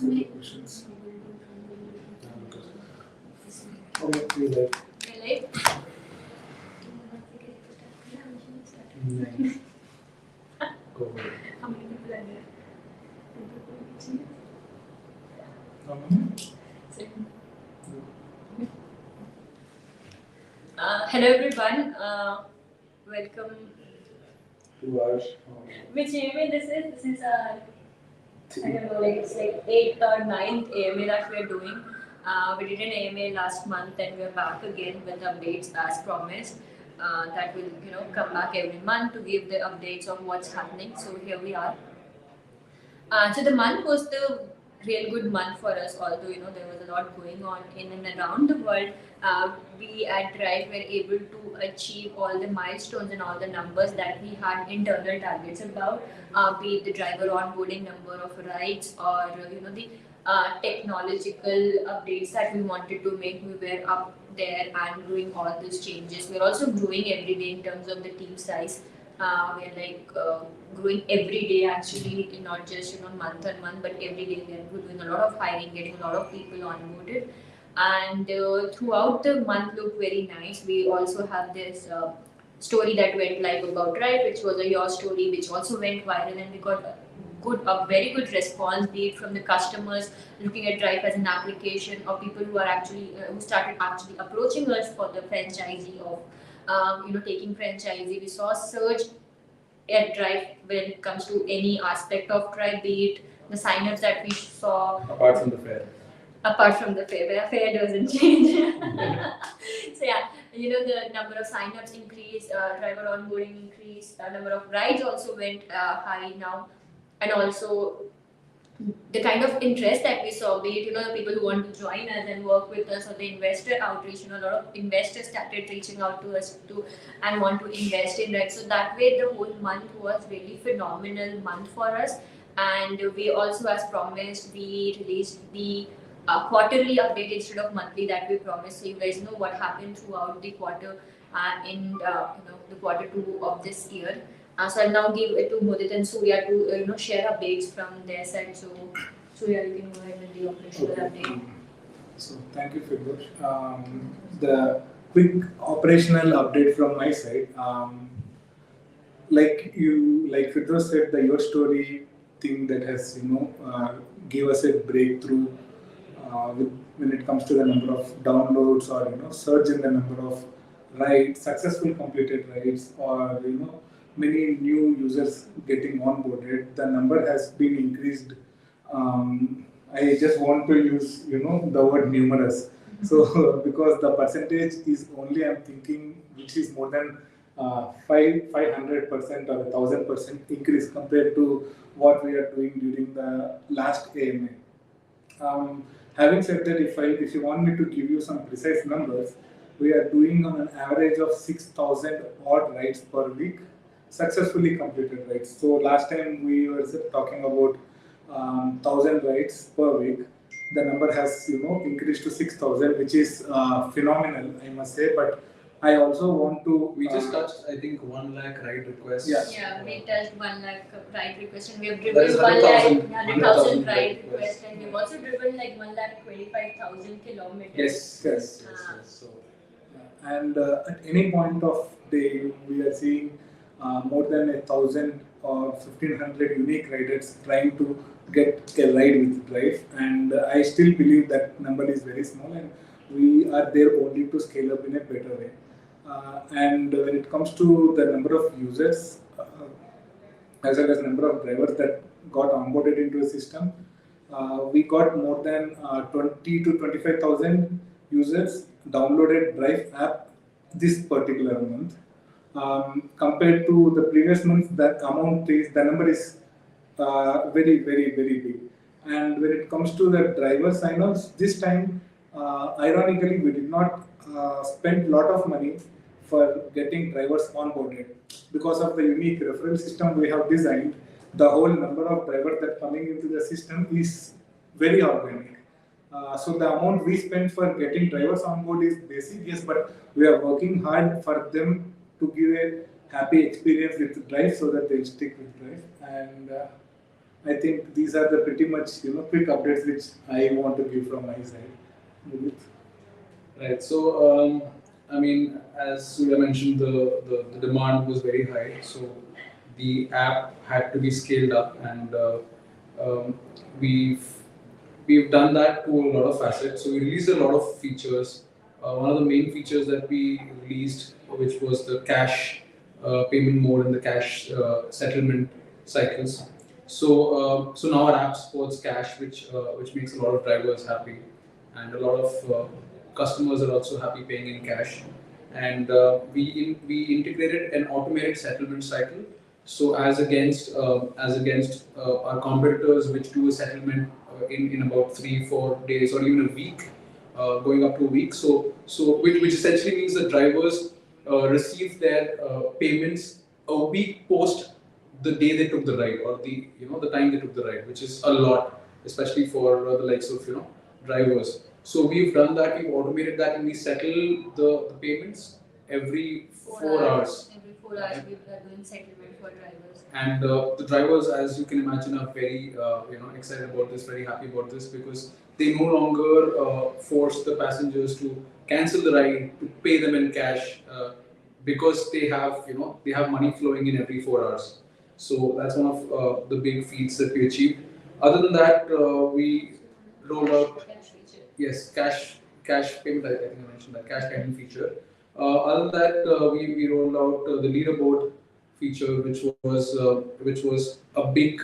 Any questions? Okay, you like. Nice. Go ahead. How many people are there? How many? Hello everyone. Welcome. To our. Which AMA this is? This is I don't know, like it's like 8th or 9th AMA that we're doing. We did an AMA last month and we're back again with updates as promised. That will come back every month to give the updates of what's happening. So here we are. So the month was the real good month for us, although there was a lot going on in and around the world. We at Drife were able to achieve all the milestones and all the numbers that we had internal targets about, be it the driver onboarding number of rides or the technological updates that we wanted to make. We were up there and doing all these changes. We're also growing every day in terms of the team size. We're growing every day actually, not just month on month, but every day we're doing a lot of hiring, getting a lot of people onboarded, and throughout the month looked very nice. We also have this story that went live about Drife, which was a your story, which also went viral, and we got a very good response, be it from the customers looking at Drife as an application, or people who are actually who started actually approaching us for the franchisee of taking franchisee. We saw a surge at Drive when it comes to any aspect of Drive, be it the signups that we saw. Apart from the fair. Apart from the fair, where fair doesn't change. So yeah, the number of signups increased, driver onboarding increased, number of rides also went high now, and also the kind of interest that we saw, be it the people who want to join us and work with us, or the investor outreach. A lot of investors started reaching out to us and want to invest in that. So that way, the whole month was really phenomenal month for us. And we also, as promised, we released the quarterly update instead of monthly that we promised. So you guys know what happened throughout the quarter in the quarter 2 of this year. So I'll now give it to Mudit and Surya to share updates from their side. So Surya, you can go ahead with the operational update. So thank you, Firdosh. The quick operational update from my side. Like Firdosh said, the your story thing that has gave us a breakthrough when it comes to the number of downloads, or surge in the number of rides, successful completed rides, or many new users getting onboarded. The number has been increased. I just want to use the word numerous. So because the percentage is only, I'm thinking, which is more than 500% or 1,000% increase compared to what we are doing during the last AMA. Having said that, if you want me to give you some precise numbers, we are doing on an average of 6,000 odd rides per week, successfully completed rides. So last time we were talking about 1,000 rides per week. The number has increased to 6,000, which is phenomenal, I must say. But I also want to. We just touched, I think, 1 lakh ride requests. Yeah, we touched 1 lakh ride requests, and we have driven 100,000 ride requests, and we've also driven 1,25,000 kilometers. Yes. So, and at any point of day, we are seeing more than 1,000 or 1,500 unique riders trying to get a ride with Drife, and I still believe that number is very small, and we are there only to scale up in a better way. And when it comes to the number of users, as well as number of drivers that got onboarded into the system, we got more than 20 to 25,000 users downloaded Drife app this particular month. Compared to the previous month, the number is very, very, very big. And when it comes to the driver sign-ups, this time, ironically, we did not spend a lot of money for getting drivers onboarded. Because of the unique referral system we have designed, the whole number of drivers that coming into the system is very organic. So the amount we spend for getting drivers on board is basic, yes, but we are working hard for them to give a happy experience with Drife so that they'll stick with Drife. And I think these are the pretty much quick updates which I want to give from my side. Mudit? Right. So, I mean, as Surya mentioned, the demand was very high. So, the app had to be scaled up, and um, we've we've done that to a lot of facets. So, we released a lot of features. One of the main features that we released, which was the cash payment mode and the cash settlement cycles. So now our app supports cash, which makes a lot of drivers happy, and a lot of customers are also happy paying in cash. And we integrated an automated settlement cycle. So as against our competitors, which do a settlement in about 3-4 days or even a week, going up to a week. So which essentially means the drivers receive their payments a week post the day they took the ride, or the time they took the ride, which is a lot, especially for the likes of drivers. So we've done that, we've automated that, and we settle the payments every 4 hours. Every 4 hours we are doing settlement for drivers. And the drivers, as you can imagine, are very excited about this, very happy about this, because they no longer force the passengers to cancel the ride, to pay them in cash, because they have money flowing in every 4 hours. So that's one of the big feats that we achieved. Other than that, we rolled out cash payment. I think I mentioned that cash payment feature. Other than that, we rolled out the leaderboard feature, which was a big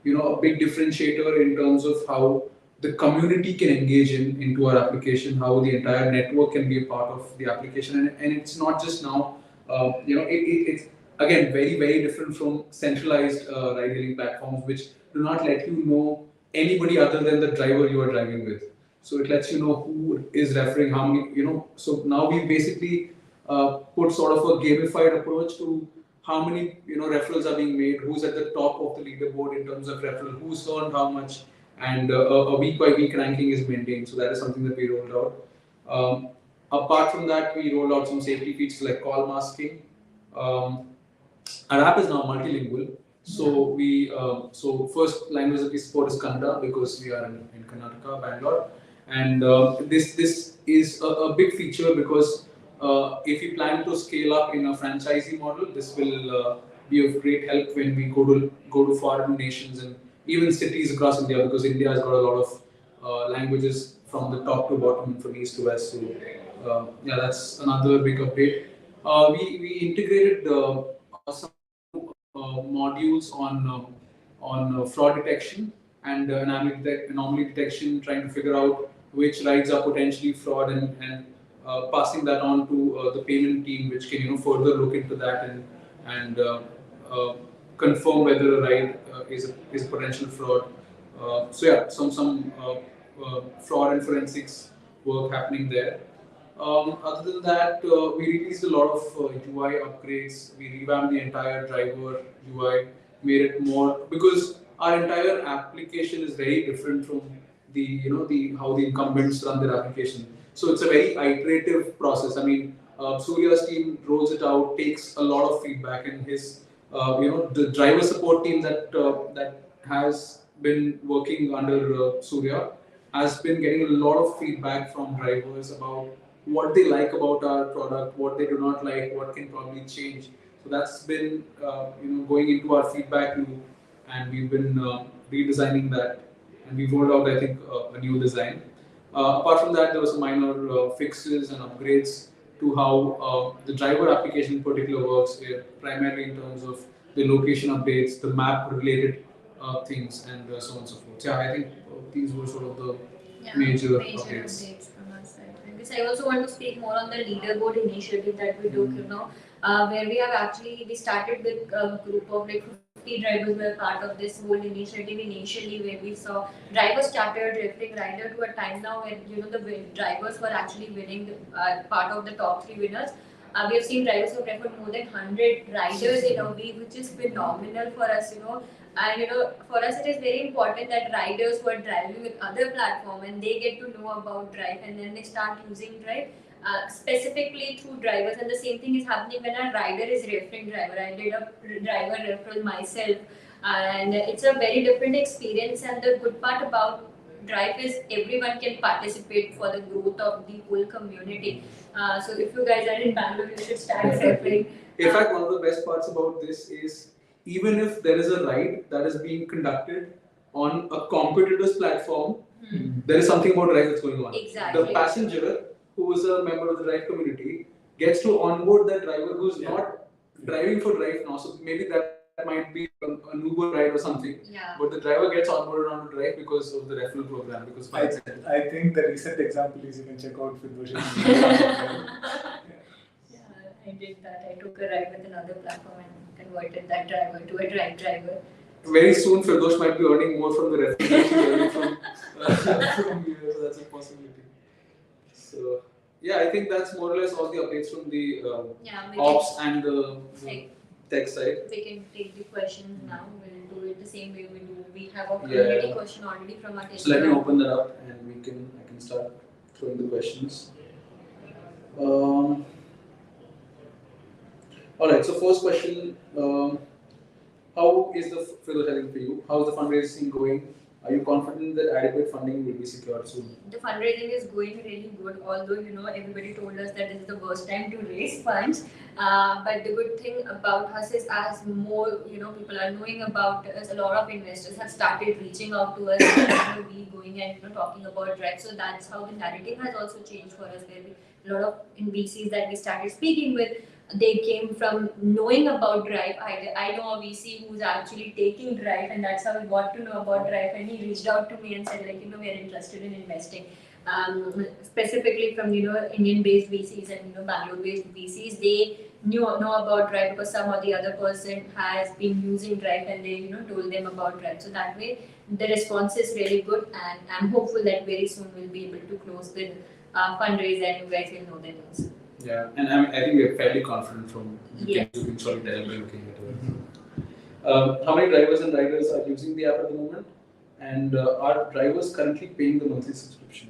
differentiator in terms of how the community can engage into our application, how the entire network can be a part of the application, and it's not just now. It's again very very different from centralized ride-hailing platforms, which do not let you know anybody other than the driver you are driving with. So it lets you know who is referring, how many. So now we basically put sort of a gamified approach to how many referrals are being made, who's at the top of the leaderboard in terms of referral, who's earned how much, and a week by week ranking is maintained. So that is something that we rolled out. Apart from that, we rolled out some safety features like call masking. Our app is now multilingual. So first language that we support is Kannada, because we are in Karnataka, Bangalore, and this is a big feature, because if we plan to scale up in a franchisee model, this will be of great help when we go to foreign nations and even cities across India, because India has got a lot of languages from the top to bottom, from east to west. So yeah, that's another big update. We integrated some modules on fraud detection and anomaly detection, trying to figure out which rides are potentially fraud, and passing that on to the payment team, which can further look into that and uh, confirm whether a ride is a potential fraud. So yeah, some fraud and forensics work happening there. Other than that, we released a lot of UI upgrades. We revamped the entire driver UI, made it more, because our entire application is very different from the how the incumbents run their application. So it's a very iterative process. I mean, Surya's team rolls it out, takes a lot of feedback, and his the driver support team that has been working under Surya has been getting a lot of feedback from drivers about what they like about our product, what they do not like, what can probably change. So that's been going into our feedback loop, and we've been redesigning that, and we rolled out, I think, a new design. Apart from that, there was minor fixes and upgrades to how the driver application in particular works, primarily in terms of the location updates, the map related things, and so on and so forth. Yeah, I think these were sort of the major updates from our side. Because I also want to speak more on the leaderboard initiative that we took, where we started with a group of like 50 drivers were part of this whole initiative initially, where we saw drivers started drifting rider to a time now when the drivers were actually winning part of the top 3 winners. We have seen drivers who preferred more than 100 riders in a week, which is phenomenal for us, And for us, it is very important that riders who are driving with other platform and they get to know about Drive, and then they start using Drive specifically through drivers. And the same thing is happening when a rider is referring driver. I did a driver referral myself and it's a very different experience. And the good part about Drive is everyone can participate for the growth of the whole community. So if you guys are in Bangalore, you should start referring. In fact, one of the best parts about this is even if there is a ride that is being conducted on a competitor's platform, there is something about Drive that's going on. Exactly. The passenger who is a member of the Drive community gets to onboard that driver who's not driving for Drive now. So maybe that might be an Uber ride or something. Yeah. But the driver gets onboarded on Drive because of the referral program. Because I think the recent example is you can check out Firdosh Sheikh. Yeah, I did that. I took a ride with another platform and converted that driver to a Drive driver. Very soon, Firdosh might be earning more from the referral from you, so that's a possibility. So, yeah, I think that's more or less all the updates from the ops and the tech side. We can take the questions now. We'll do it the same way we do. We have a community question already from our So let me open that up and I can start throwing the questions. Alright, so first question, how is the Firdosh for you? How is the fundraising going? Are you confident that adequate funding will be secured soon? The fundraising is going really good, although everybody told us that this is the worst time to raise funds. But the good thing about us is as more people are knowing about us, a lot of investors have started reaching out to us and we going and talking about Drive. So that's how the narrative has also changed for us. Where a lot of VCs that we started speaking with, they came from knowing about Drive. I know a VC who's actually taking Drive, and that's how we got to know about Drive. And he reached out to me and said, we are interested in investing. Specifically from Indian-based VCs and Bangalore-based VCs, they know about Drive because some or the other person has been using Drive, and they told them about Drive. So that way, the response is really good, and I'm hopeful that very soon we'll be able to close the fundraise and you guys will know the news. Yeah, and I think we're fairly confident from you can sort of tell by looking at it. How many drivers and riders are using the app at the moment? And are drivers currently paying the monthly subscription?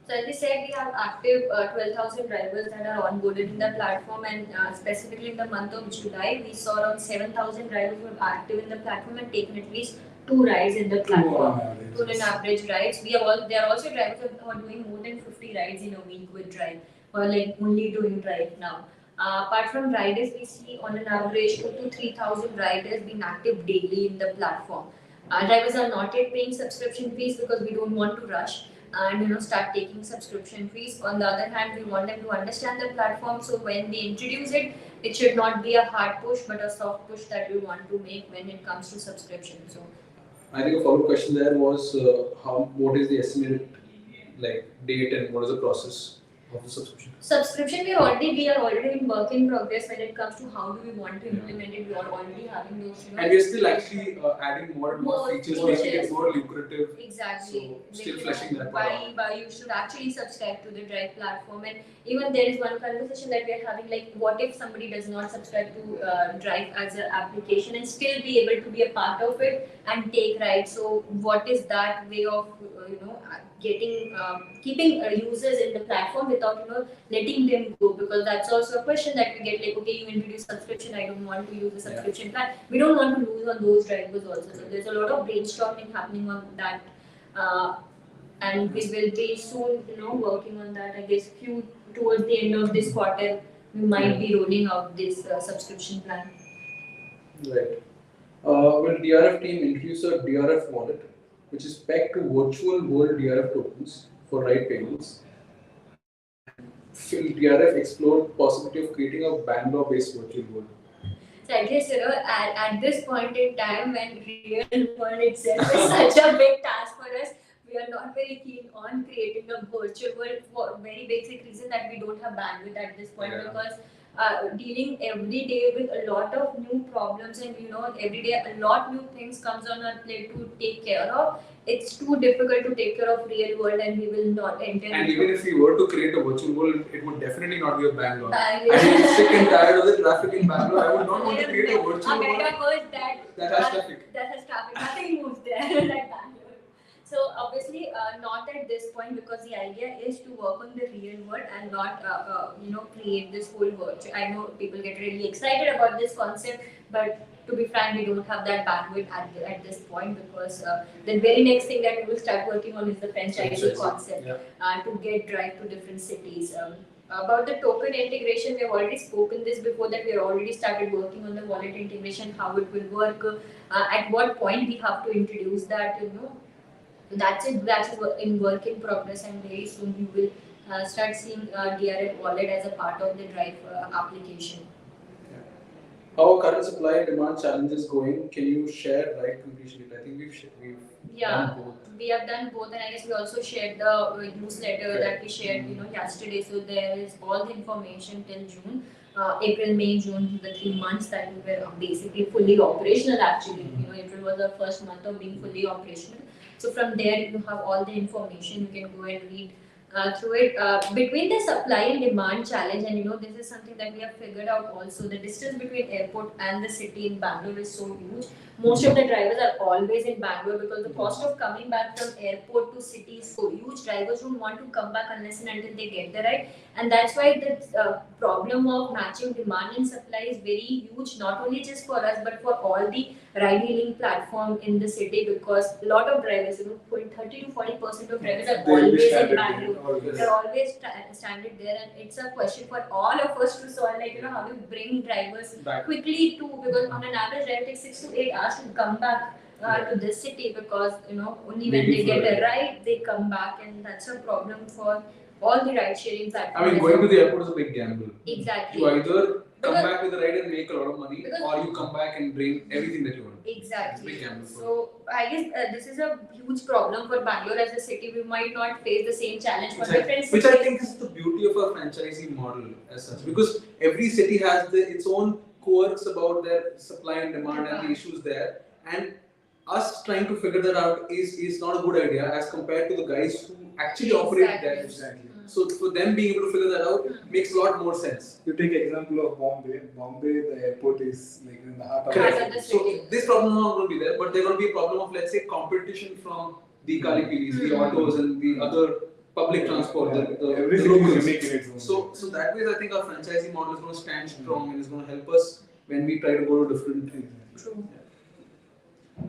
So as we said, we have active 12,000 drivers that are onboarded in the platform, and specifically in the month of July, we saw around 7,000 drivers who are active in the platform and taken at least 2 rides in the platform. 2 on average rides. There are also drivers who are doing more than 50 rides in a week with Drive, or only doing Drive now. Apart from riders, we see on an average 2,000 to 3,000 riders being active daily in the platform. Drivers are not yet paying subscription fees because we don't want to rush and start taking subscription fees. On the other hand, we want them to understand the platform, so when they introduce it, it should not be a hard push but a soft push that we want to make when it comes to subscription. So I think a follow-up question there was what is the estimated date and what is the process of the subscription? Subscription, we are already in work in progress when it comes to how do we want to implement it. We are already having those. And we're still actually adding more and more features, making it more lucrative. Exactly. So still fleshing that out. Why you should actually subscribe to the Drive platform. And even there is one conversation that we are having, what if somebody does not subscribe to Drive as an application and still be able to be a part of it and take rides? So what is that way of keeping users in the platform without letting them go? Because that's also a question that we get, okay, you introduce subscription, I don't want to use the subscription plan. We don't want to lose on those drivers also. So there's a lot of brainstorming happening on that, and we will be soon working on that. I guess towards the end of this quarter we might be rolling out this subscription plan. Right. Will DRF team introduce a DRF wallet which is pegged to virtual world DRF tokens for ride payments? Will DRF explore the possibility of creating a Bangalore-based virtual world? So I guess at this point in time, when real world itself is such a big task for us, we are not very keen on creating a virtual world for a very basic reason that we don't have bandwidth at this point, because dealing every day with a lot of new problems and every day a lot new things comes on our plate to take care of. It's too difficult to take care of real world, and we will not enter. And even if we were to create a virtual world, it would definitely not be a Bangalore. I am sick and tired of the traffic in Bangalore. I would not want to create a virtual world that has traffic. Nothing moves there like Bangalore. So obviously not at this point, because the idea is to work on the real world and not create this whole virtual. I know people get really excited about this concept, but to be frank, we don't have that bandwidth at this point, because the very next thing that we will start working on is the franchisee concept, to get Drife to different cities. About the token integration, we have already spoken this before, that we have already started working on the wallet integration, how it will work, at what point we have to introduce that, that's it. That is in work in progress, and very soon you will start seeing DRF wallet as a part of the Drive application. How are current supply and demand challenges going? Can you share right completion? I think we've done both. We have done both, and I guess we also shared the newsletter that we shared yesterday. So there is all the information till June. April, May, June, the 3 months that we were basically fully operational actually. April was the first month of being fully operational. So from there you have all the information, you can go and read through it. Between the supply and demand challenge, and this is something that we have figured out also, the distance between airport and the city in Bangalore is so huge. Most of the drivers are always in Bangalore, because the cost of coming back from airport to city is so huge. Drivers don't want to come back unless and until they get the ride, and that's why the problem of matching demand and supply is very huge, not only just for us but for all the ride-hailing platform in the city, because a lot of drivers, 30 to 40% of drivers are always in Bangalore. They're always stranded there, and it's a question for all of us to solve, how we bring drivers quickly to, because on an average driver takes 6 to 8 hours to come back to this city, because only when they get a ride they come back, and that's a problem for all the ride sharing platforms. I mean, going to the airport is a big gamble. Exactly. You either come back with a ride and make a lot of money, or you come back and drain everything that you want. Exactly. Big gamble. So I guess this is a huge problem for Bangalore as a city. We might not face the same challenge for different cities. Which I think is the beauty of a franchisee model as such, because every city has its own quirks about their supply and demand and the issues there, and us trying to figure that out is not a good idea as compared to the guys who actually operate there. Exactly. So for them being able to figure that out makes a lot more sense. You take example of Bombay. Bombay, the airport is like in the heart of the city. So this problem is not going to be there, but there will be a problem of, let's say, competition from the Kalipilis, the autos, and the other public transport. Every city is unique in its own. So that way, I think our franchising model is going to stand strong and is going to help us when we try to go to different things. True.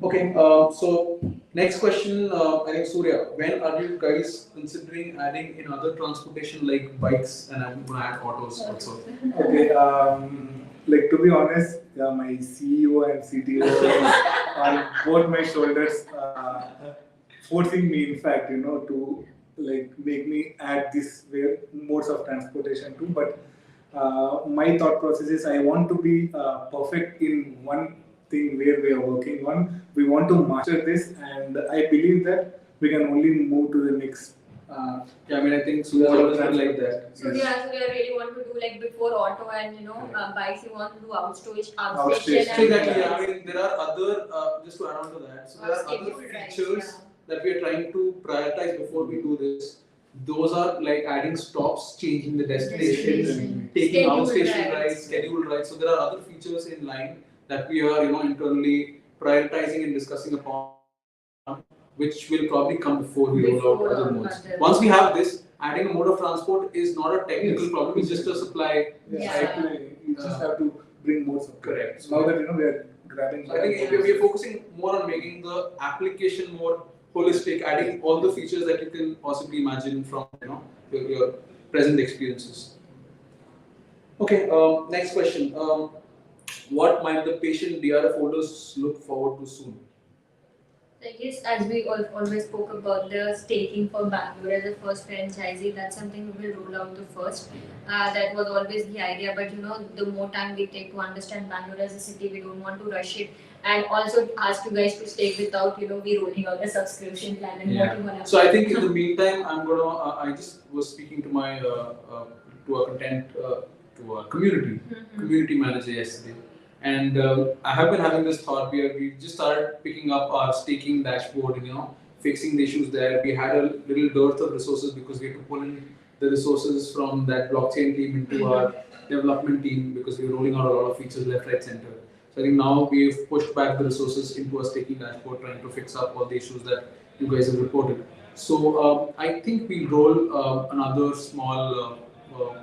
Okay, so next question, I think Surya, when are you guys considering adding in other transportation like bikes, and I'm going to add autos also? Okay, like to be honest, my CEO and CTO are both my shoulders, forcing me, in fact, to like make me add this modes of transportation too. But my thought process is I want to be perfect in one thing where we are working on. We want to master this, and I believe that we can only move to the next. I think Surya always been like that. So really want to do like before auto and bikes, you want to do outstation. Exactly. I mean, there are other just to add on to that. So there are other features that we are trying to prioritize before we do this. Those are like adding stops, changing the destination, taking outstation rides, scheduled rides. So there are other features in line that we are, internally prioritizing and discussing upon, which will probably come before we roll out other modes. Once we have this, adding a mode of transport is not a technical problem; it's just a supply. Exactly. You just have to bring more support. Correct. So now that we are grabbing. So I think we are focusing more on making the application more holistic, adding all the features that you can possibly imagine from your present experiences. Okay. Next question. What might the patient DRF holders look forward to soon? I guess as we always spoke about the staking for Bangalore as a first franchisee, that's something we will roll out the first. That was always the idea, but the more time we take to understand Bangalore as a city, we don't want to rush it. And also ask you guys to stake without we rolling out a subscription plan and what you want to. So I think in the meantime, I just was speaking to my to a community manager yesterday. And I have been having this thought. We just started picking up our staking dashboard and fixing the issues there. We had a little dearth of resources because we had to pull in the resources from that blockchain team into our development team because we were rolling out a lot of features left, right, center. So I think now we've pushed back the resources into a staking dashboard, trying to fix up all the issues that you guys have reported. So I think we'll roll another small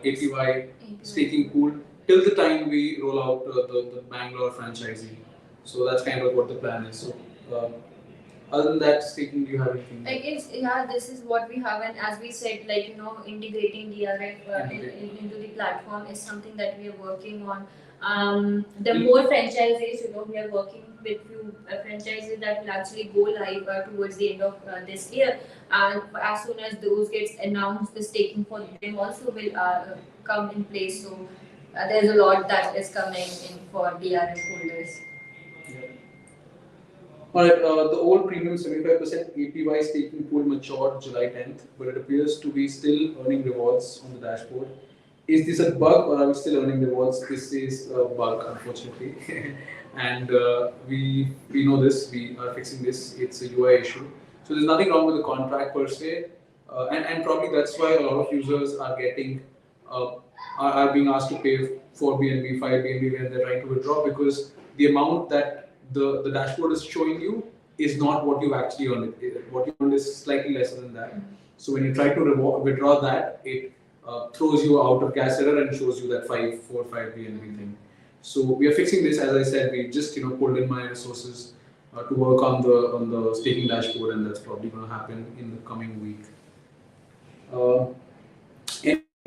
APY staking pool till the time we roll out the Bangalore franchisee. So that's kind of what the plan is. So other than that, speaking, do you have anything? Like this is what we have, and as we said, integrating DRF into the platform is something that we are working on. The more franchises, we are working with few franchises that will actually go live towards the end of this year, and as soon as those gets announced, the staking for them also will come in place. So there's a lot that is coming in for DRF holders. Alright, the old premium 75% APY staking pool matured July 10th, but it appears to be still earning rewards on the dashboard. Is this a bug or are we still earning rewards? This is a bug, unfortunately. And we know this, we are fixing this, it's a UI issue. So there's nothing wrong with the contract per se, and probably that's why a lot of users are getting, are being asked to pay 4 BNB, 5 BNB when they're trying to withdraw, because the amount that the dashboard is showing you is not what you actually earned. What you earned is slightly lesser than that. So when you try to withdraw that, it throws you out of gas error and shows you that 4 5 BNB thing. So we are fixing this. As I said, we just pulled in my resources to work on the staking dashboard, and that's probably going to happen in the coming week.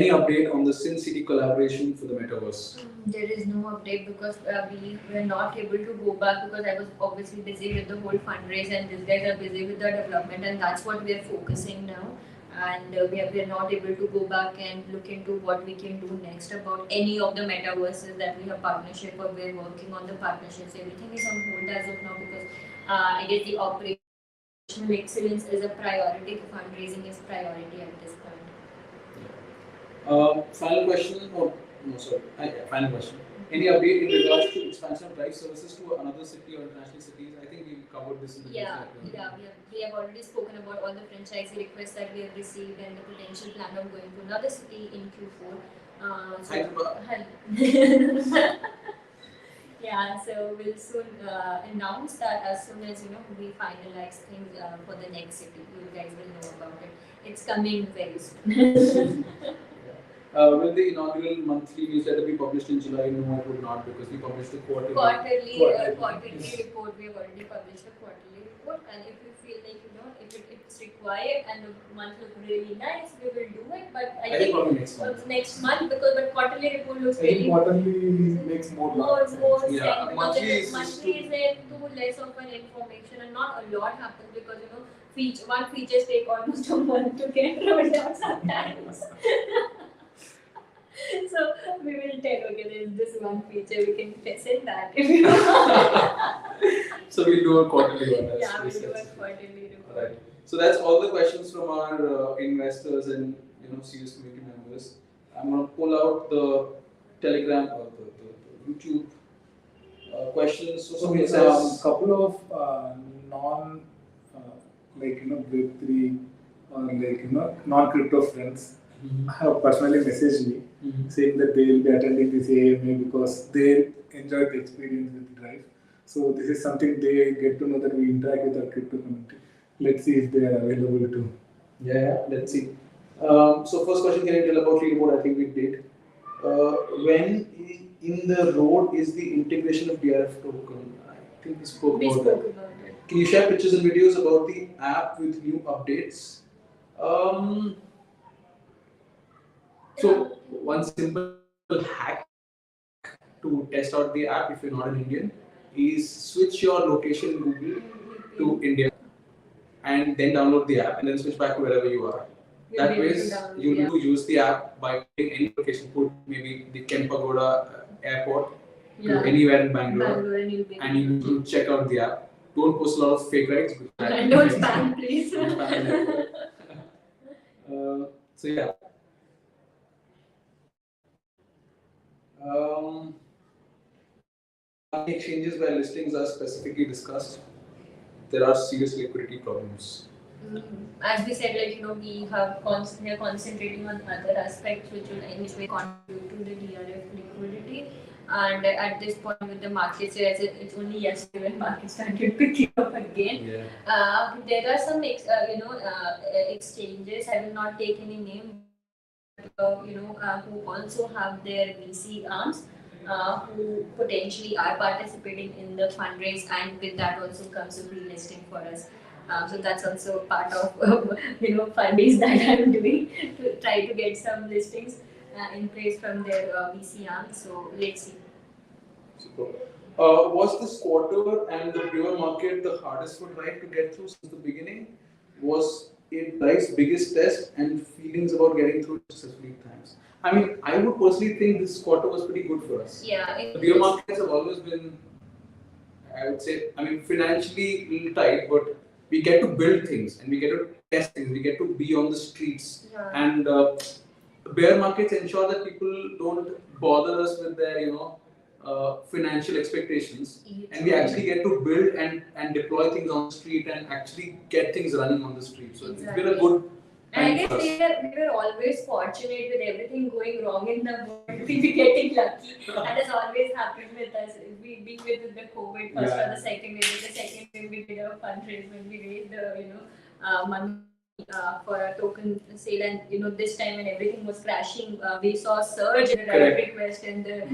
Any update on the Sin City collaboration for the Metaverse? There is no update because we were not able to go back because I was obviously busy with the whole fundraise, and these guys are busy with the development, and that's what we are focusing now. And we are not able to go back and look into what we can do next about any of the metaverses that we have partnership, or we're working on the partnerships. Everything is on hold as of now because I guess the operational excellence is a priority, the fundraising is priority at this point. Final question, final question. Any update in regards to expansion of Drife services to another city or international cities? I think we covered this in the we have already spoken about all the franchisee requests that we have received and the potential plan of going to another city in Q4. Yeah, so we'll soon announce that as soon as we finalize things for the next city. You guys will know about it. It's coming very soon. Will the inaugural monthly newsletter be published in July? No, it would not, because we published the quarterly report. We have already published the quarterly report, and if you feel like if it's required and the month looks really nice, we will do it. But I think probably next month, because the quarterly report looks really. Quarterly makes more sense. Yeah, monthly is too less of an information, and not a lot happens because one features take almost a month to get rolled out sometimes. So we will tell, okay, there's this one feature, we can send that if you want. So we'll do a quarterly one. We'll do a quarterly report. Right. So that's all the questions from our investors and serious community members. I'm going to pull out the Telegram or the YouTube questions. So we have a couple of non Web3 or non-crypto friends have personally messaged me saying that they will be attending this AMA because they enjoyed the experience with Drife. So this is something they get to know that we interact with our crypto community. Let's see if they are available too. Yeah, let's see. So first question, can you tell about leaderboard? I think we did. When in the road is the integration of DRF token? I think we spoke about that. Can you share pictures and videos about the app with new updates? So one simple hack to test out the app if you're not an Indian is switch your location in Google to India and then download the app and then switch back to wherever you are. That way you do use the app by putting any location, put maybe the Kempagoda airport to anywhere in Bangalore and you need to check out the app. Don't post a lot of fake rides. And don't spam, please. So yeah. Exchanges where listings are specifically discussed, there are serious liquidity problems. As we said, we are concentrating on other aspects which will contribute to the DRF liquidity. And at this point, with the markets, it's only yesterday when markets started picking up again. Yeah. There are some exchanges. I will not take any name. Who also have their VC arms. who potentially are participating in the fundraise, and with that also comes a pre-listing for us. So that's also part of fundraise that I'm doing to try to get some listings in place from their VC arm. So let's see. Super. Was this quarter and the beer market the hardest for Drive to get through since the beginning? Was it Drife's biggest test and feelings about getting through successfully times? I mean, I would personally think this quarter was pretty good for us. Yeah. The beer markets have always been, I would say, I mean, financially a little tight, but we get to build things and we get to test things, we get to be on the streets. Yeah. And bear markets ensure that people don't bother us with their, financial expectations, and we actually get to build and deploy things on the street and actually get things running on the street. So it's been a good and I time guess for us. we were always fortunate with everything going wrong in the world. We were getting lucky. That has always happened with us. We being with the COVID first or the second wave. With the second wave, we did a fundraise when we raised the money for a token sale, and this time when everything was crashing, we saw a surge in the direct request and the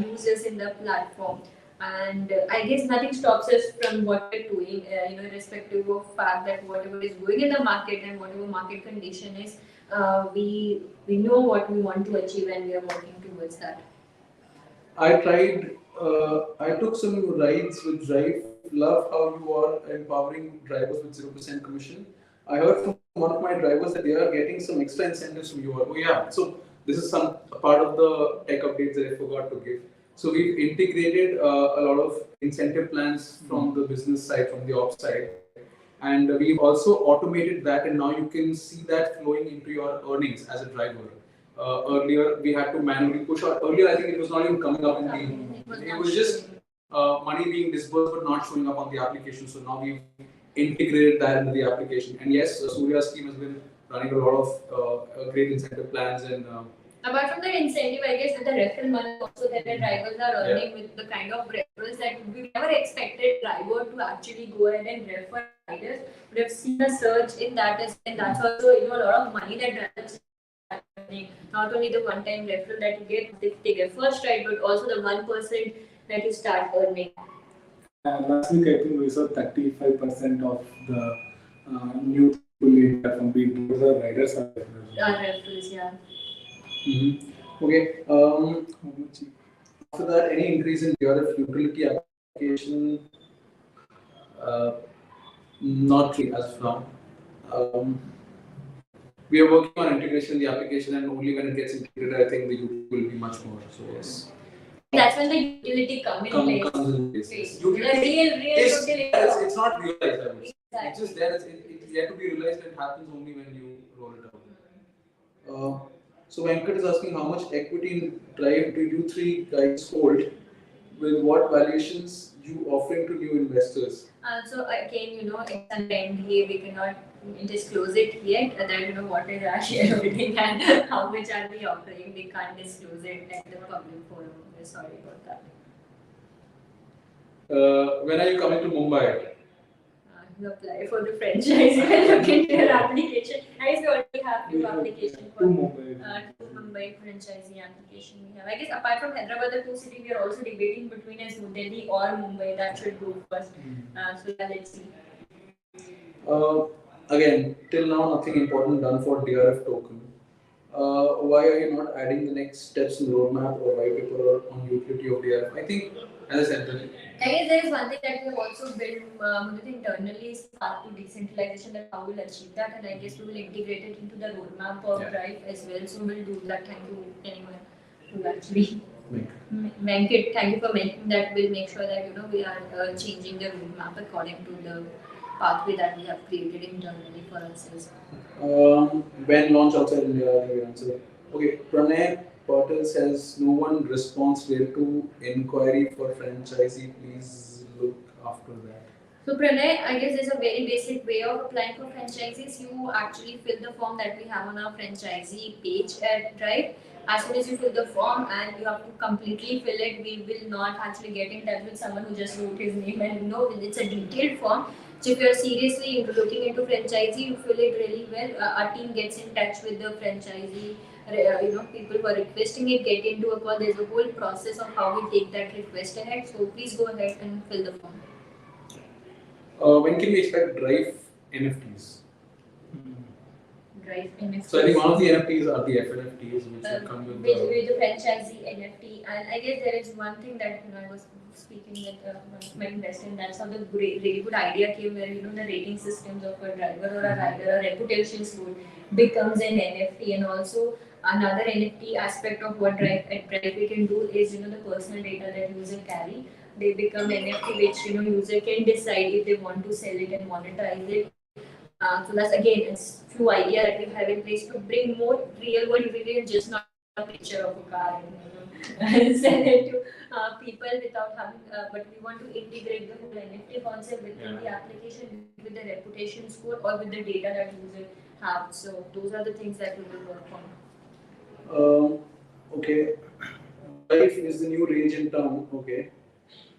users in the platform. And I guess nothing stops us from what we're doing, irrespective of fact that whatever is going in the market and whatever market condition is, we know what we want to achieve and we are working towards that. I took some rides with Drive. Love how you are empowering drivers with 0% commission. I heard from one of my drivers that they are getting some extra incentives from you. Oh yeah, so this is some part of the tech updates that I forgot to give. So we've integrated a lot of incentive plans from the business side, from the ops side, and we've also automated that, and now you can see that flowing into your earnings as a driver. Earlier we had to manually push out. Earlier I think it was not even coming up in the. It was just money being disbursed but not showing up on the application. So now we've integrated that into the application. And yes, Surya's team has been running a lot of great incentive plans and. Apart from that incentive, I guess the referral money also that the drivers are earning with the kind of referrals that we never expected driver to actually go ahead and refer riders. We have seen a surge in that, and that's also a lot of money that drivers are earning. Not only the one-time referral that you get if they get first ride, but also the 1% that you start earning. Last week, I think we saw 35% of the new people from being the riders are referrals, yeah. Mm-hmm. Okay. After that, any increase in DRF utility application? Not really as of now. We are working on integration in the application, and only when it gets integrated, I think the utility will be much more. So yes. That's when the utility comes in place. Yes. Utility utility. It's not realized, I would say. Exactly. It's just there. It's yet to be realized, and it happens only when you roll it out. So Venkat is asking how much equity in Drive do you three guys hold? With what valuations you offering to new investors? So again, it's an NDA. We cannot disclose it yet. That what is our shareholding and how much are we offering. We can't disclose it at the public forum. We're sorry about that. When are you coming to Mumbai? Apply for the franchise and look into your application. I guess we already have two applications for Mumbai franchisee application we have. I guess apart from Hyderabad, the two cities we are also debating between as Delhi or Mumbai. That should go first. So yeah, let's see. Again, till now nothing important done for DRF token. Why are you not adding the next steps in the roadmap or white paper on utility of DRF? I think, as I said, I guess there is one thing that we have also built internally is path to decentralization, that how we'll achieve that, and I guess we will integrate it into the roadmap of Drive as well. So we'll do that. Thank you anyone who actually Venkat, thank you for making that. We'll make sure that we are changing the roadmap according to the pathway that we have created internally for ourselves. When launch outside India, the answer. Okay, Pranay Patel says no one responds there to inquiry for franchisee. Please look after that. So Pranay, I guess there's a very basic way of applying for franchises. You actually fill the form that we have on our franchisee page at Drive. As soon as you fill the form and you have to completely fill it, we will not actually get in touch with someone who just wrote his name, and it's a detailed form. So if you're seriously looking into franchisee, you fill it really well. Our team gets in touch with the franchisee people who are requesting it get into a call. There's a whole process of how we take that request ahead. So please go ahead and fill the form. When can we expect Drife NFTs? Drife NFTs. So I think one of the NFTs are the FNFTs, which will come with the franchisee NFT, and I guess there is one thing that I was speaking with my investor, and that's how the really good idea came, where the rating systems of a driver or a rider, a reputation score becomes an NFT, and also another NFT aspect of what Drife we can do is the personal data that user carry. They become NFT, which user can decide if they want to sell it and monetize it. So that's again, it's few idea that we have in place to bring more real world utility, just not a picture of a car and sell it to people without having. But we want to integrate the whole NFT concept within the application, with the reputation score or with the data that user have. So those are the things that we will work on. Okay, Drife is the new rage in town. Okay,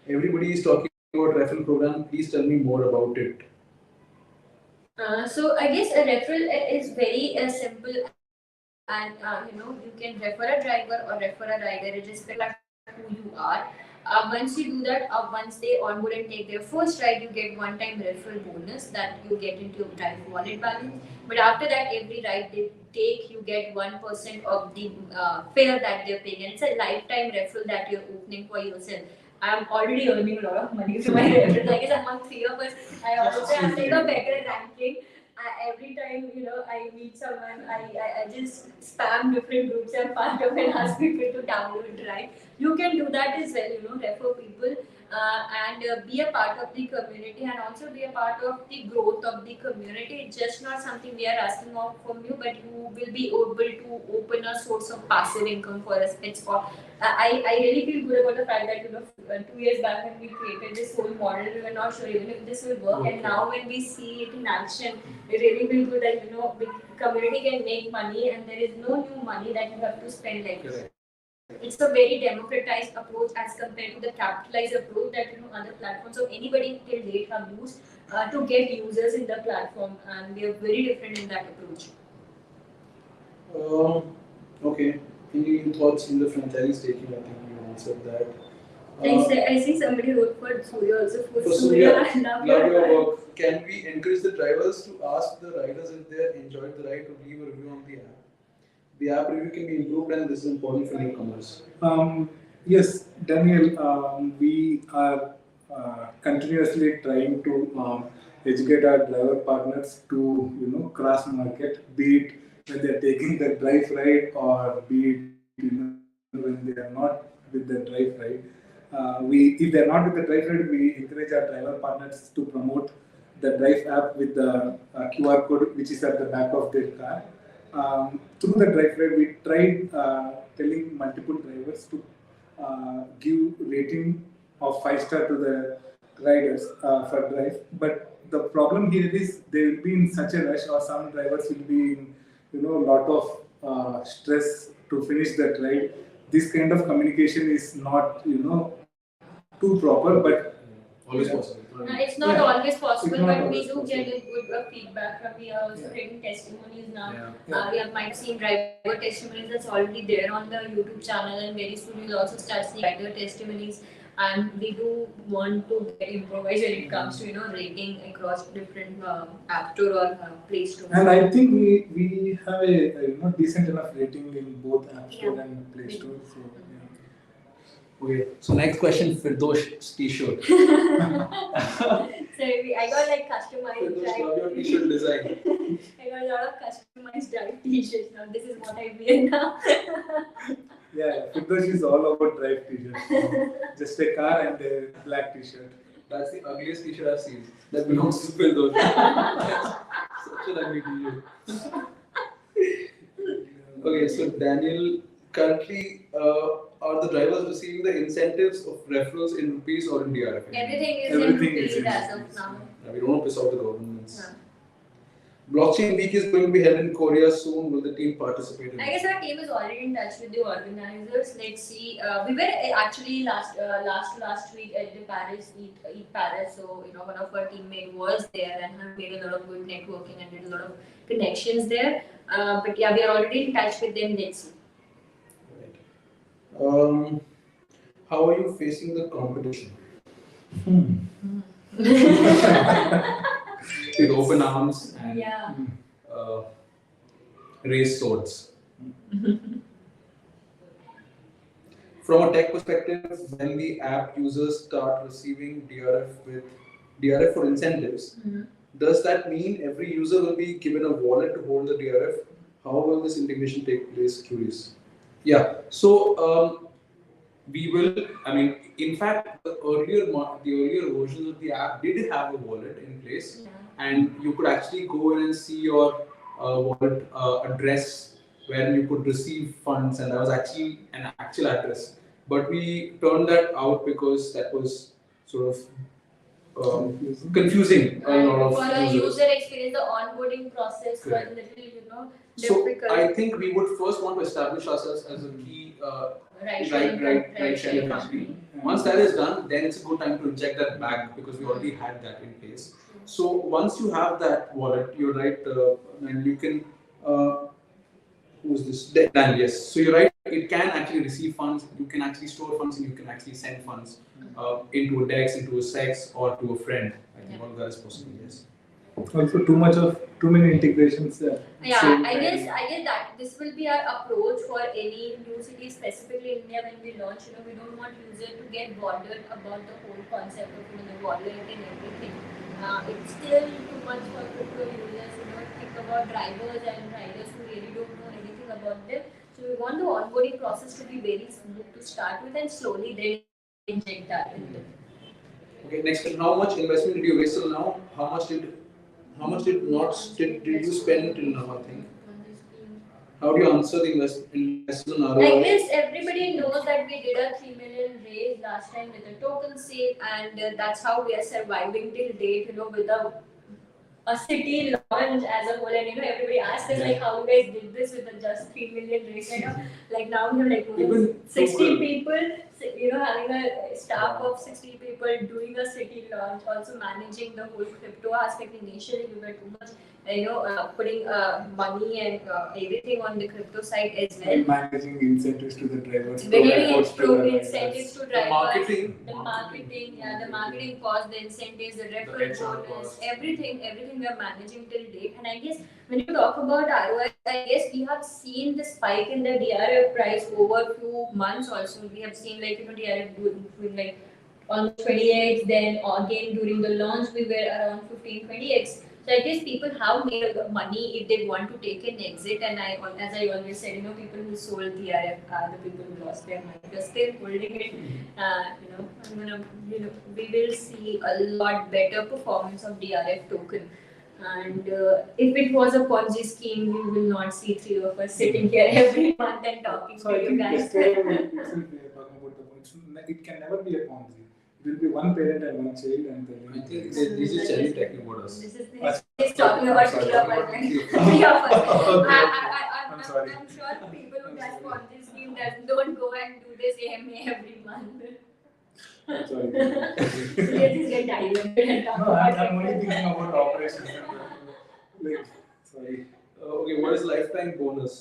everybody is talking about referral program. Please tell me more about it. So I guess a referral is very simple, and you can refer a driver or refer a rider, irrespective of who you are. Once you do that, once they onboard and take their first ride, you get one-time referral bonus that you get into your Drive wallet balance. But after that, every ride they take, you get 1% of the fare that they're paying, and it's a lifetime referral that you're opening for yourself. I'm already earning a lot of money from my referrals. I guess among three of us, I also have like a better ranking. Every time I meet someone, I just spam different groups and part of and ask people to download Drive. You can do that as well, refer people and be a part of the community, and also be a part of the growth of the community. It's just not something we are asking of from you, but you will be able to open a source of passive income for us. I really feel good about the fact that 2 years back when we created this whole model, we were not sure even if this will work, and now when we see it in action, we really feel good that the community can make money, and there is no new money that you have to spend. It's a very democratized approach as compared to the capitalized approach that other platforms or anybody till date have used to get users in the platform, and we are very different in that approach. Okay. Any thoughts in the franchise taking? I think you answered that. I see somebody wrote for Surya also. For Surya, I love your work. Can we encourage the drivers to ask the riders if they enjoyed the ride to leave a review on the app? The app review can be improved, and this is important for newcomers. Yes, Daniel, we are continuously trying to educate our driver partners to cross market, be it when they are taking the Drive ride or be it when they are not with the Drive ride. If they are not with the Drive ride, we encourage our driver partners to promote the Drive app with the QR code which is at the back of their car. Through the Drive ride, we tried telling multiple drivers to give rating of 5-star to the riders for Drive. But the problem here is they will be in such a rush, or some drivers will be in a lot of stress to finish that ride. This kind of communication is not too proper, but always possible. It's not always possible, but we do possible. get a good feedback from. We are also getting testimonies now. Yeah. We might see driver testimonies that's already there on the YouTube channel, and very soon we'll also start seeing rider testimonies. And we do want to get improvised when it comes to rating across different app store or Play Store. And I think we have a decent enough rating in both App Store and Play Store. So, Okay. So next question, Firdosh T-shirt. So I got customized Firdosh, love your T-shirt design. I got a lot of customized Drive T-shirts now. This is what I wear now. Yeah, Firdosh is all about Drive T-shirt. Just a car and a black T-shirt. That's the ugliest T-shirt I've seen. That belongs to Firdosh. Such an ugly T-shirt. Okay, so Daniel, currently, are the drivers receiving the incentives of referrals in rupees or in DRF? Everything is Everything in is rupees in as rupees. of now. We don't want to piss off the governments. Blockchain Week is going to be held in Korea soon. Will the team participate in I guess our team is already in touch with the organizers. Let's see. We were actually last week at the Paris Eat Paris. So one of our teammates was there and have made a lot of good networking and did a lot of connections there. But yeah, we are already in touch with them. Let's see. Right. How are you facing the competition? With open arms and Yeah. raised swords. From a tech perspective, when the app users start receiving DRF for incentives, does that mean every user will be given a wallet to hold the DRF? How will this integration take place? Curious. Yeah. So we will. I mean, in fact, the earlier versions of the app did have a wallet in place, and you could actually go in and see your wallet address where you could receive funds, and that was actually an actual address. But we turned that out because that was sort of confusing a lot of for a users. user experience, the onboarding process was a little, difficult. So I think we would first want to establish ourselves as a key ride-sharing company. Once that is done, then it's a good time to inject that back because we already had that in place. So once you have that wallet, you're right, and you can. Who's this? Dan, yes. So you're right. It can actually receive funds. You can actually store funds, and you can actually send funds into a DEX, into a SEX, or to a friend. I think all of that is possible. Yes. Also, too many integrations. I guess that this will be our approach for any new city, specifically India. When we launch, we don't want users to get bothered about the whole concept of the wallet and everything. It's still too much for crypto users. Think about drivers and riders who really don't know anything about them. So we want the onboarding process to be very smooth to start with, and slowly then inject that in them. Okay. Next, how much investment did you raise till now? How much did you spend till now? I think. How do you answer the investment ROI? I guess everybody knows that we did a 3 million raise last time with a token sale, and that's how we are surviving till date. With a city launch as a whole, and everybody asks us how you guys did this with a just 3 million raise. Like now we have 60 people. Having a staff of 60 people doing a city launch, also managing the whole crypto aspect. Initially, we were too much, putting money and everything on the crypto side as well. Managing incentives to the drivers. Incentives to drivers. The marketing. The marketing cost, the incentives, the referral bonus, everything we are managing till date. And I guess when you talk about ROI, I guess we have seen the spike in the DRF price over few months. Also, we have seen DRF doing almost 20x. Then again during the launch, we were around 15-20x. So I guess people have made money if they want to take an exit. And as I always said, people who sold DRF are the people who lost their money. They're still holding it. We will see a lot better performance of DRF token. And if it was a Ponzi scheme, we will not see three of us sitting here every month and talking to you guys. It can never be a Ponzi. It will be one parent and one child, and I think this is Cherry talking about us. He's talking about three of us. Three of us. I'm sorry. I'm sure people who does Ponzi scheme don't go and do this AMA every month. I'm sorry. Let's just get diluted and talk No, about I'm only thinking about operations. Sorry. Okay, what is lifetime bonus?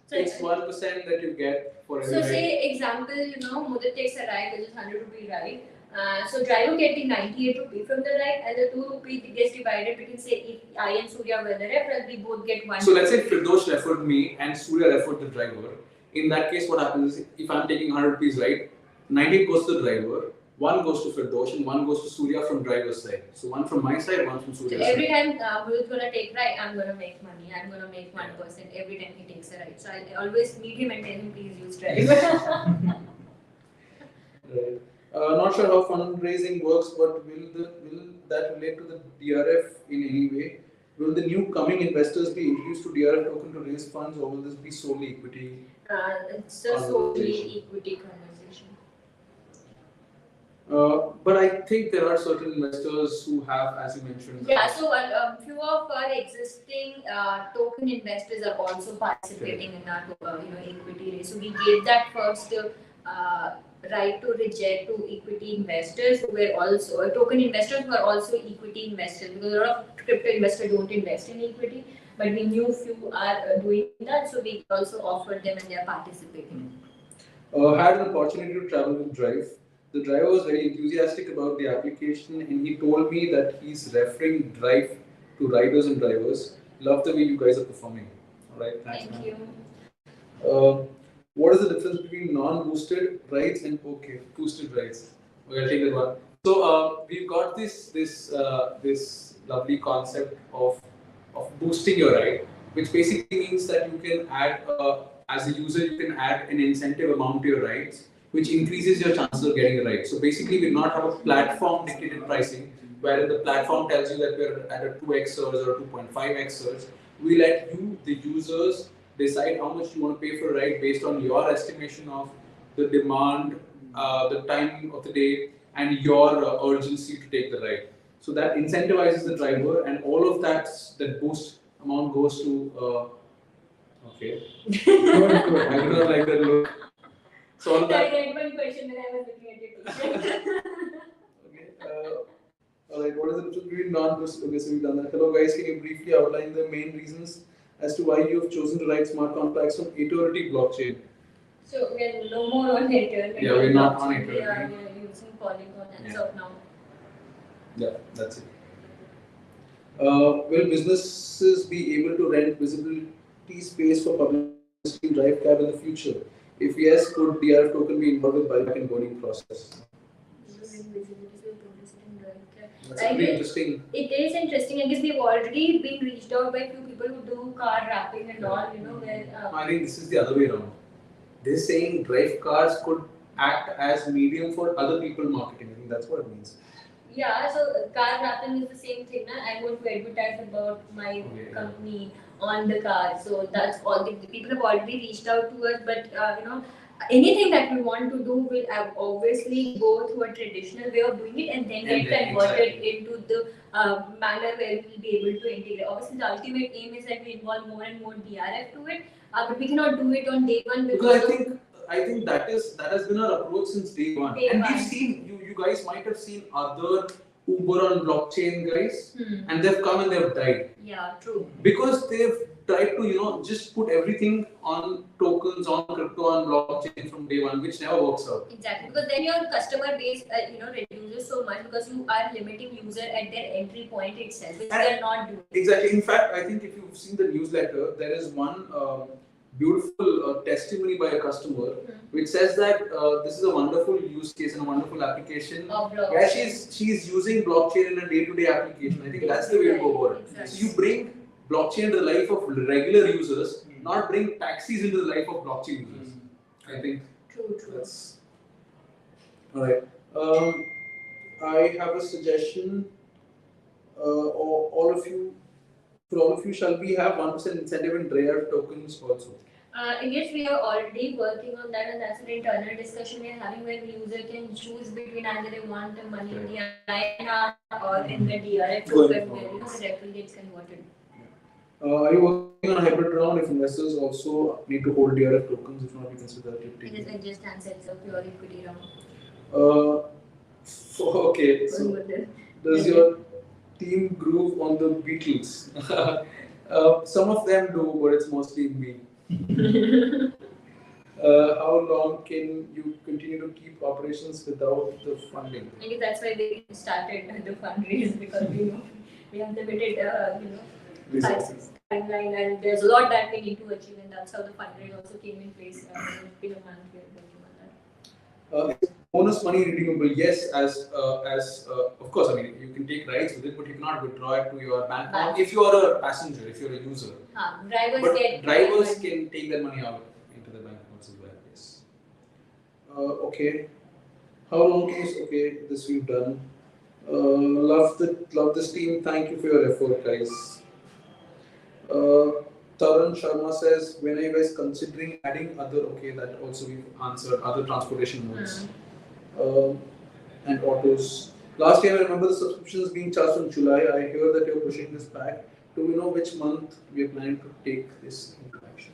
So it's 1% that you get for every So ride. say example, Mudit takes a ride, which is 100 rupee ride. So driver getting 98 rupee from the ride, and the 2 rupee gets divided between, say, if I and Surya were the referral, we both get 1. So let's say Firdosh referred me and Surya referred the driver. In that case, what happens is if I'm taking 100 rupees ride, 98 goes to the driver, 1 goes to Firdosh, and 1 goes to Surya from driver's side. So 1 from my side, 1 from Surya's So every side. time Mudit's gonna take ride, I'm gonna make money. I'm gonna make 1% every time he takes a ride. So I always meet him and tell him, please use driver. Right. Not sure how fundraising works, but will that relate to the DRF in any way? Will the new coming investors be introduced to DRF token to raise funds, or will this be solely equity? It's a solely equity conversation. But I think there are certain investors who have, as you mentioned. Yeah, so few of our existing token investors are also participating in our equity raise. So we gave that first right to reject to equity investors who were also token investors who are also equity investors, because a lot of crypto investors don't invest in equity, but we knew few are doing that, so we also offered them and they are participating. Had an opportunity to travel with Drive. The driver was very enthusiastic about the application and he told me that he's referring Drive to riders and drivers. Love the way you guys are performing. Alright, thanks. Thank you. What is the difference between non-boosted rides and boosted rides? Okay, I'll take that one. So we've got this lovely concept of boosting your ride, which basically means that you can add as a user you can add an incentive amount to your rides, which increases your chances of getting a ride. So basically, we not have a platform dictated pricing, wherein the platform tells you that we're at a 2x surge or a 2.5x surge. We let you, the users, decide how much you want to pay for a ride based on your estimation of the demand, the time of the day, and your urgency to take the ride. So that incentivizes the driver, and all of that boost amount goes to. Okay. I do not like that look. So all of that. I read one question when I was looking at your picture. Okay. Alright, what is the difference between non-boosted? Okay, so we've done that. Hello guys, can you briefly outline the main reasons as to why you have chosen to write smart contracts on Eternity blockchain? So we are no more on Eternity. Yeah, we're not on Eternity. We are using Polygon as of now. Yeah, that's it. Will businesses be able to rent visibility space for publicity Drive Cab in the future? If yes, could DRF token be involved with buyback and boarding process? That's pretty interesting. It is interesting. I guess we've already been reached out by a few people who do car wrapping and all, where... I think this is the other way around. They're saying Drive cars could act as medium for other people marketing. I think that's what it means. Yeah, so car wrapping is the same thing. I want to advertise about my company on the car. So that's all. The people have already reached out to us, but anything that we want to do will obviously go through a traditional way of doing it and then get converted into the manner where we'll be able to integrate. Obviously, the ultimate aim is that we involve more and more DRF to it, but we cannot do it on day one because I think that has been our approach since day one. We've seen you guys might have seen other Uber on blockchain guys, and they've come and they've died. Yeah, true. Because they've tried to just put everything on tokens, on crypto, on blockchain from day one, which never works out. Exactly, because then your customer base reduces so much because you are limiting user at their entry point itself, which they are not doing. Exactly. In fact, I think if you've seen the newsletter, there is one beautiful testimony by a customer which says that this is a wonderful use case and a wonderful application. Yeah, she's using blockchain in a day-to-day application. I think that's the way to go about it. Exactly. So you bring blockchain into the life of regular users, not bring taxis into the life of blockchain users. I think. True. That's all right. I have a suggestion. All of you, shall we have 1% incentive in Drive tokens also? Yes, we are already working on that, and that's an internal discussion we are having where the user can choose between either they want the money in the INR or in the DRF token where the referral gets converted. Are you working on a hybrid round if investors also need to hold DRF tokens? If not, we consider that taking. I just answered it's a pure equity round. Okay, so does your team groove on the Beatles? Some of them do, but it's mostly me. How long can you continue to keep operations without the funding? I guess that's why we started the fundraise, because we have limited resources. Timeline, and there's a lot that we need to achieve, and that's how the fundraise also came in place. It's been a month we are working on that. Bonus money redeemable, yes, as of course, I mean, you can take rides with it, but you cannot withdraw it to your bank account if you are a passenger, if you're a user. Drivers can take their money out into the bank accounts as well, yes. Okay. How long is, this we've done. Love this team, thank you for your effort, guys. Tarun Sharma says, when are you guys considering adding other, that also we've answered, other transportation modes. and autos. Last year, I remember the subscriptions being charged in July. I hear that you're pushing this back. Do we know which month we are planning to take this into action?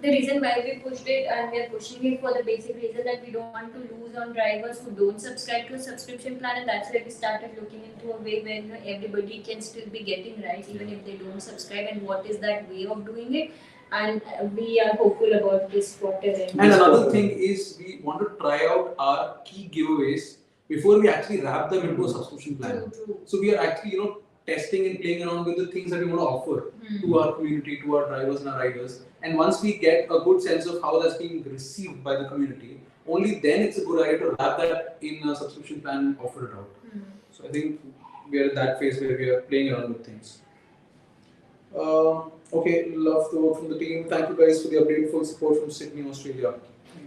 The reason why we pushed it and we are pushing it for the basic reason that we don't want to lose on drivers who don't subscribe to a subscription plan, and that's why we started looking into a way where everybody can still be getting rides even if they don't subscribe, and what is that way of doing it. And we are hopeful about this quarter. And another thing is we want to try out our key giveaways before we actually wrap them into a subscription plan. True. So we are actually testing and playing around with the things that we want to offer to our community, to our drivers and our riders. And once we get a good sense of how that's being received by the community, only then it's a good idea to wrap that in a subscription plan and offer it out. So I think we are at that phase where we are playing around with things. Okay, love the work from the team. Thank you guys for the update, full support from Sydney, Australia.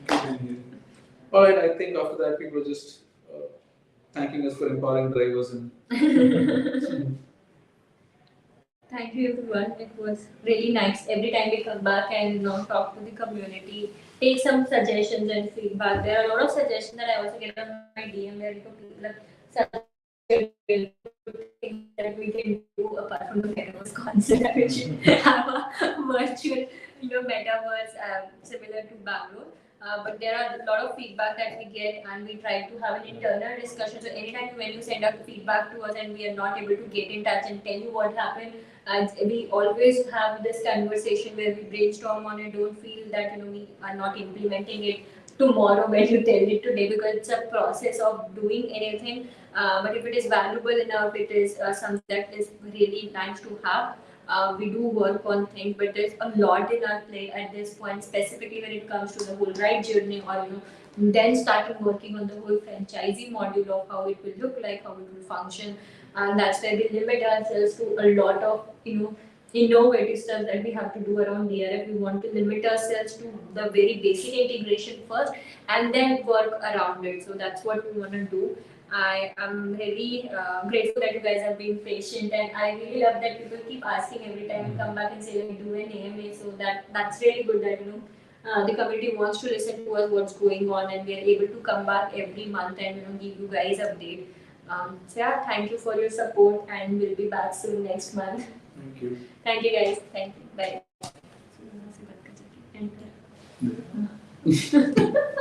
Thank you. Alright, I think after that people are just thanking us for empowering drivers and Thank you everyone. It was really nice. Every time we come back and talk to the community, take some suggestions and feedback. There are a lot of suggestions that I also get on my DM where people have suggested things that we can do apart from the Metaverse concept, which have a virtual Metaverse similar to Bangalore. But there are a lot of feedback that we get, and we try to have an internal discussion. So anytime when you send out feedback to us and we are not able to get in touch and tell you what happened, we always have this conversation where we brainstorm on it. Don't feel that we are not implementing it tomorrow when you tell it today, because it's a process of doing anything. But if it is valuable enough, it is something that is really nice to have. We do work on things, but there's a lot in our plate at this point, specifically when it comes to the whole ride journey, or then starting working on the whole franchisee module of how it will look like, how it will function, and that's where we limit ourselves to a lot of innovative stuff that we have to do around DRF. We want to limit ourselves to the very basic integration first, and then work around it. So that's what we want to do. I am really grateful that you guys have been patient, and I really love that people keep asking every time we come back and say we do an AMA. So that's really good that the community wants to listen to us, what's going on, and we are able to come back every month and give you guys update. So yeah, thank you for your support, and we'll be back soon next month. Thank you. Thank you guys. Thank you. Bye.